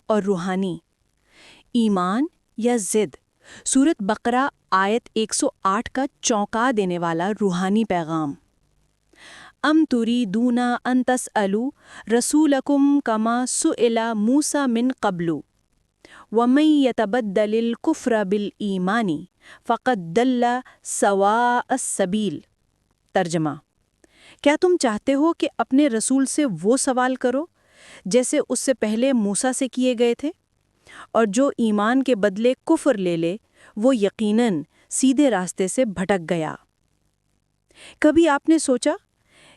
اور روحانی۔ ایمان یا ضد، سورۃ بقرہ آیت 108 کا چونکا دینے والا روحانی پیغام۔ ام تریدون ان تسألوا رسولکم کما سئل موسیٰ من قبل ومن یتبدل الکفر بالایمان فقد ضل سواء السبیل۔ ترجمہ: کیا تم چاہتے ہو کہ اپنے رسول سے وہ سوال کرو جیسے اس سے پہلے موسیٰ سے کیے گئے تھے، اور جو ایمان کے بدلے کفر لے لے وہ یقیناً سیدھے راستے سے بھٹک گیا۔ کبھی آپ نے سوچا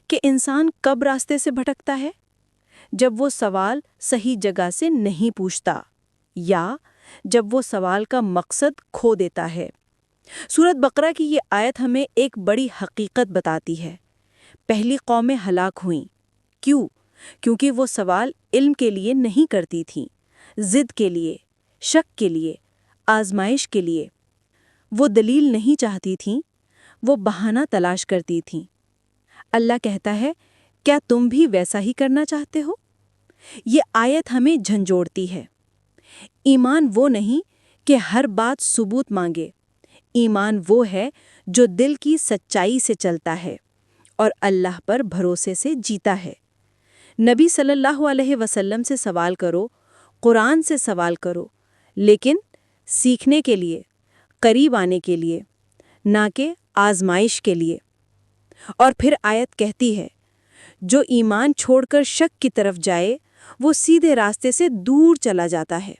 کہ انسان کب راستے سے بھٹکتا ہے؟ جب وہ سوال صحیح جگہ سے نہیں پوچھتا، یا جب وہ سوال کا مقصد کھو دیتا ہے۔ سورۃ بقرہ کی یہ آیت ہمیں ایک بڑی حقیقت بتاتی ہے۔ پہلی قومیں ہلاک ہوئیں۔ کیوں؟ کیونکہ وہ سوال علم کے لیے نہیں کرتی تھیں، ضد کے لیے، شک کے لیے، آزمائش کے لیے۔ وہ دلیل نہیں چاہتی تھیں، وہ بہانہ تلاش کرتی تھیں۔ اللہ کہتا ہے، کیا تم بھی ویسا ہی کرنا چاہتے ہو؟ یہ آیت ہمیں جھنجھوڑتی ہے۔ ایمان وہ نہیں کہ ہر بات ثبوت مانگے۔ ایمان وہ ہے جو دل کی سچائی سے چلتا ہے اور اللہ پر بھروسے سے جیتا ہے۔ نبی صلی اللہ علیہ وسلم سے سوال کرو، قرآن سے سوال کرو، لیکن سیکھنے کے لیے، قریب آنے کے لیے، نہ کہ آزمائش کے لیے۔ اور پھر آیت کہتی ہے، جو ایمان چھوڑ کر شک کی طرف جائے وہ سیدھے راستے سے دور چلا جاتا ہے۔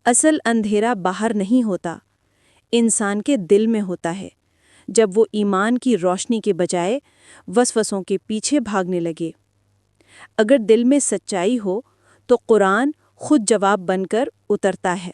اصل اندھیرا باہر نہیں ہوتا، انسان کے دل میں ہوتا ہے، جب وہ ایمان کی روشنی کے بجائے وسوسوں کے پیچھے بھاگنے لگے۔ اگر دل میں سچائی ہو تو قرآن خود جواب بن کر اترتا ہے۔